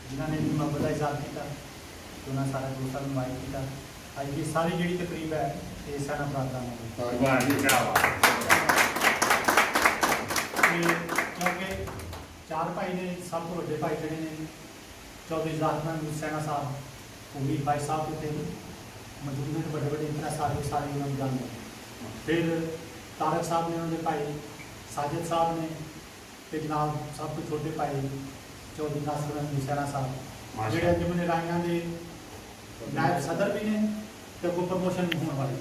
जिन्होंने भी मोहब्बत का इजहार किया उन्होंने सारे दोस्तों को इनवाइट किया अज की सारी जी तकरीब है ये सैना प्रार्थना क्योंकि चार भाई ने सब तो बड़े भाई जड़े ने चौधरी जातमन सैना साहब उम्मीद भाई साहब थे मौजूद ने बड़े बड़े इतना सारे उन्होंने जानते फिर तारक साहब ने उन्होंने भाई साजिद साहब ने तो जनाब सब तो छोटे भाई चौधरी नासिर सैना साहब जो अंजुमन राइयां के नायब सदर भी ने तो को प्रमोशन होने वाली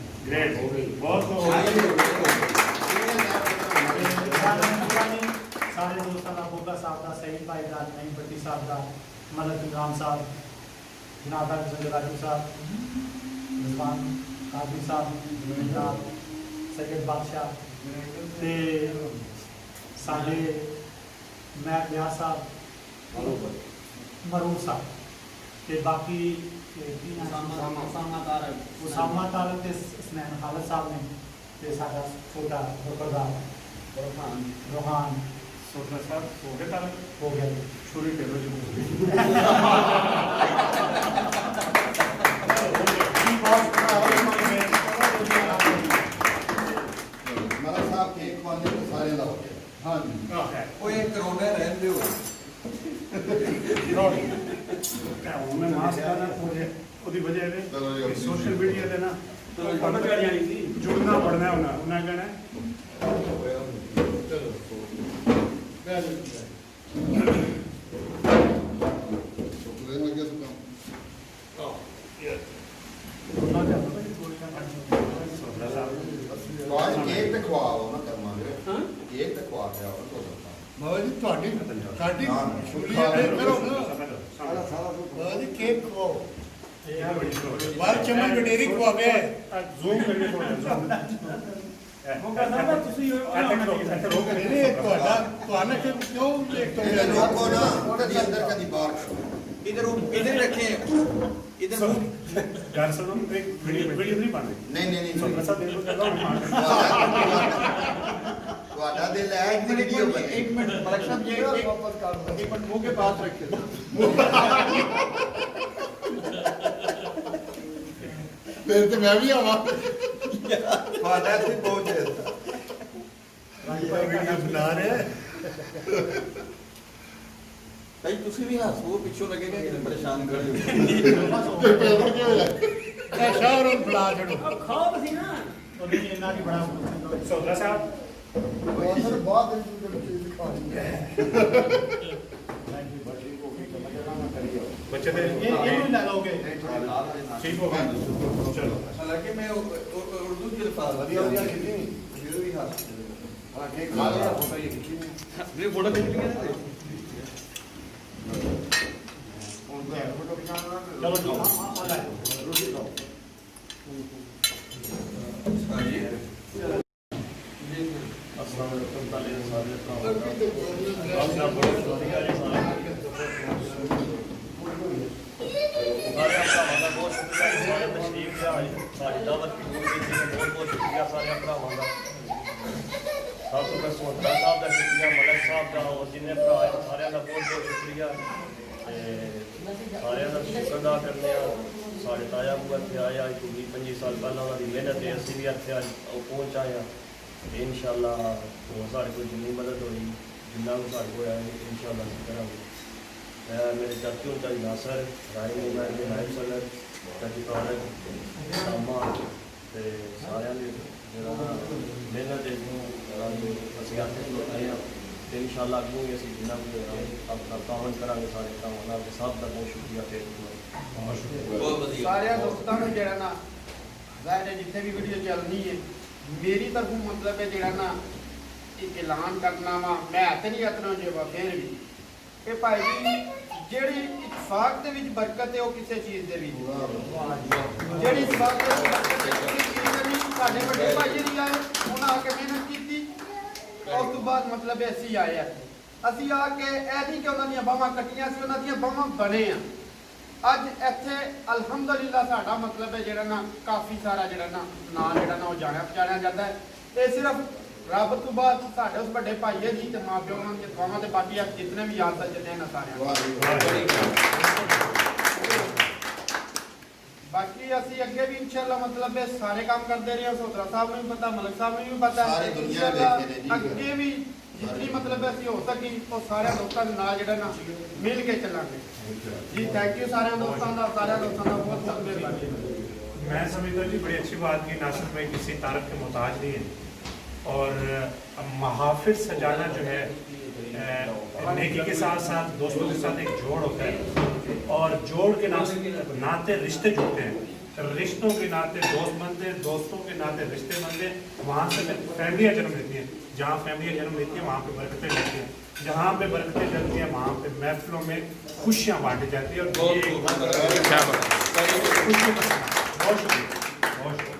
सारे दोस्तों का बोगा साहब का सईद भाई का नईम भट्टी साहब का मलक इमरान साहब जनाब संजय राजू साहब रिजवान काजी साहब सैयद बादशाह साढ़े मैर लिया साहब मरूफ साहब ते बाकी उसामा तारक ते स्नैन खालिद साहब ने ते साडा छोटा प्रधान रोहान सोटा साहब हो गया तारक हो गया छुरी टेबल जो मलक साहब केक खाने तो सारे दा हो गया हाँ जी वो एक करोड़े रहंदे हो उन्हें मास्क करना ਉਹਦੀ ਵਜ੍ਹਾ ਇਹ ਸੋਸ਼ਲ ਮੀਡੀਆ ਤੇ ਨਾ ਪਤਾ ਚੱਲ ਜਾਣੀ ਸੀ ਜੁੜਨਾ ਪੜਨਾ ਉਹਨਾਂ ਕਹਿਣਾ केक ਤੇ ਖਵਾਓ ਨਾ ਕਰਮਾਂਗੇ केक ਤੇ ਖਵਾ ਕੇ ਆਓ ਤੋਂ ਬਾਬਾ ਜੀ ਤੁਹਾਡੀ ਸ਼ੁਕਰੀਆ ਕਰੋ ਨਾ ਬਾਬਾ ਜੀ ਕੇਕ ਖਵਾਓ ਬਾਹਰ ਚਮਨ ਵਡੇਰੀ ਖਵਾਵੇ ਜ਼ੂਮ ਕਰਕੇ ਥੋੜਾ ਉਹ ਕਹਿੰਦਾ ਨਾ ਤੁਸੀਂ ਇੱਥੇ ਰੋਕ ਇਹ ਤੁਹਾਡਾ ਕਿਉਂ ਇੱਕ ਤੋਂ ਰੋਕੋ ਨਾ ਕਦੀ ਅੰਦਰ ਕਦੀ ਬਾਹਰ इधर रखे इधर घर से हम एक वीडियो नहीं बन रही नहीं तो प्रसाद देव कर रहा ਤੁਹਾਡਾ ਦਿਲ ਹੈ ਇੱਕ ਵੀਡੀਓ ਬਣੇ एक मिनट मलक साहब ये वापस कर दो एक मिनट मुंह के पास रखिए फिर तो मैं भी आवा ਤੁਹਾਡਾ ਇੱਥੇ ਪਹੁੰਚ ਗਿਆ वीडियो बना रहे ਭਾਈ ਤੁਸੀਂ ਵੀ ਹੱਸੋ ਪਿੱਛੋਂ ਲੱਗੇਗਾ ਕਿ ਪਰੇਸ਼ਾਨ ਕਰ ਸ਼ਾਹਰ ਨੂੰ ਬੁਲਾ ਛੱਡੋ ਖਾਓ ਤੁਸੀਂ ਨਾ ਉਹਨੇ ਇਹਨਾਂ ਦੀ ਬੜਾ ਸੋਦਾ ਸਾਹਿਬ ਸਰ ਬਹੁਤ ਦਿਨ ਚੀਜ਼ ਖਾਣੀ ਹੈ बच्चे थे ये भी ला लोगे ठीक होगा चलो ਹਾਲਾਂਕਿ ਮੈਂ ਉਰਦੂ ਚ ਅਲਫਾਜ਼ ਵਧੀਆ ਵਧੀਆ ਖਿੱਚੀ ਫਿਰ ਵੀ ਹੱਸ ਹਾਂ ਕੇਕ ਖਾ ਲਿਆ ਫੋਟੋ ਹੀ ਖਿੱਚੀ ਵੀ ਫੋਟੋ ਖਿੱਚ ਲਿਆ ਨੇ चलो जी आ ले रोटी खाओ अस्सलाम वालेकुम ताले सारे सारे बहुत शुक्रिया तशरीफ सारी दावत बहुत शुक्रिया सारे भरावां का सब तो मैं सोहतरा साहब का शुक्रिया मलक साहब का और जिन्हें भरा सारे का बहुत शुक्रिया सारे का शुक्र अदा करने साढ़े ताया बूआ इतने आया 20-25 साल पहले उन्होंने मेहनत है असं भी इतने पहुँच आए इंशाअल्लाह साढ़े को जिन्नी मदद हुई जिन्ना भी साढ़े को इंशाअल्लाह करा मेरे चाचू होता जी नासर राय मोबाइल नायब सदर चाची तारक सामा सारे मेहनत असं आते हैं तो इंशाअल्लाह अगू भी असं जिन्ना भी अपना तावन करा सारे तावन सब का बहुत शुक्रिया सारे दोस्तों को जरा ना जाहिर है जितने भी वीडियो चलनी है मेरी तरफों मतलब है जरा ना एक ऐलान करना वा मैं हथ नहीं हथना जो फिर भी कि भाई ਜਿਹੜੀ ਇਤਫਾਕ ਦੇ ਵਿੱਚ ਬਰਕਤ ਹੈ ਉਹ ਕਿਸੇ ਚੀਜ਼ ਦੇ ਵਿੱਚ ਜਿਹੜੀ ਇਤਫਾਕ ਦੇ ਵਿੱਚ ਬਰਕਤ ਹੈ ਕਿਸੇ ਚੀਜ਼ ਦੇ ਵਿੱਚ ਸਾਡੇ ਵੱਡੇ ਭਾਈ ਜੀ ਆਏ ਉਹਨਾਂ ਆ ਕੇ ਮਿਹਨਤ ਕੀਤੀ ਉਸ ਤੋਂ बाद मतलब ਅਸੀਂ ਆਏ ਆ ਅਸੀਂ ਆ ਕੇ ਇਹ ਨਹੀਂ ਕਿ ਉਹਨਾਂ ਦੀਆਂ ਬਾਹਾਂ ਕੱਟੀਆਂ ਸੀ ਉਹਨਾਂ ਦੀਆਂ ਬਾਹਾਂ ਬਣੇ ਆ ਅੱਜ ਇੱਥੇ ਅਲਹਮਦੁਲਿਲਾ ਸਾਡਾ ਮਤਲਬ ਹੈ ਜਿਹੜਾ ਨਾ ਕਾਫੀ ਸਾਰਾ ਜਿਹੜਾ ਨਾ ਨਾਂ ਜਿਹੜਾ ਨਾ ਉਹ ਜਾਣਿਆ ਪਛਾਣਿਆ ਜਾਂਦਾ ਹੈ ਇਹ ਸਿਰਫ ਰੱਬ ਤੋਂ ਬਾਅਦ ਸਾਡੇ ਉਸ ਵੱਡੇ ਭਾਈ ਹੈ ਜੀ ਤੇ ਮਾਂ ਪਿਓ ਉਹਨਾਂ ਦੀਆਂ ਦੁਆਵਾਂ ਤੇ ਬਾਕੀ ਆਪ ਜਿੰਨੇ ਵੀ ਯਾਦ ਸੱਜਣੇ ਨੇ ਸਾਰਿਆਂ ਬਾਕੀ ਅਸੀਂ ਅੱਗੇ ਵੀ ਇਨਸ਼ਾਅੱਲਾ ਮਤਲਬ ਇਹ ਸਾਰੇ ਕੰਮ ਕਰਦੇ ਰਹੇ ਸੋਦਰਾ ਸਾਹਿਬ ਨੂੰ ਵੀ ਪਤਾ ਮਲਕ ਸਾਹਿਬ ਨੂੰ ਵੀ ਪਤਾ ਸਾਰੀ ਦੁਨੀਆ ਦੇਖੇ ਨੇ ਜੀ। ਅੱਗੇ ਵੀ ਜਿੰਨੀ ਮਤਲਬ ਅਸੀਂ ਹੋ ਸਕੀ ਉਹ ਸਾਰਿਆਂ ਦੋਸਤਾਂ ਦੇ ਨਾਲ ਜਿਹੜਾ ਨਾ ਮਿਲ ਕੇ ਚੱਲਾਂਗੇ जी थैंक यू सारे दोस्तों का बहुत बहुत मेहरबानी। मैं समझता हूँ जी बड़ी अच्छी बात की नासिर भाई किसी तारफ के मोहताज नहीं है और महाफिज सजाना जो है नेकी के साथ साथ दोस्तों के साथ एक जोड़ होता है और जोड़ के नाते रिश्ते जुड़ते हैं रिश्तों के नाते दोस्त बनते हैं दोस्तों के नाते रिश्ते बनते हैं वहाँ से फैमिलियाँ जन्म लेती हैं जहाँ फैमिलियाँ जन्म लेती हैं वहाँ पे बरकतें लेती हैं जहाँ पे बरकतें चलती हैं वहाँ पे महफिलों में खुशियाँ बांटी जाती है और ये बहुत शुक्रिया बहुत शुक्रिया।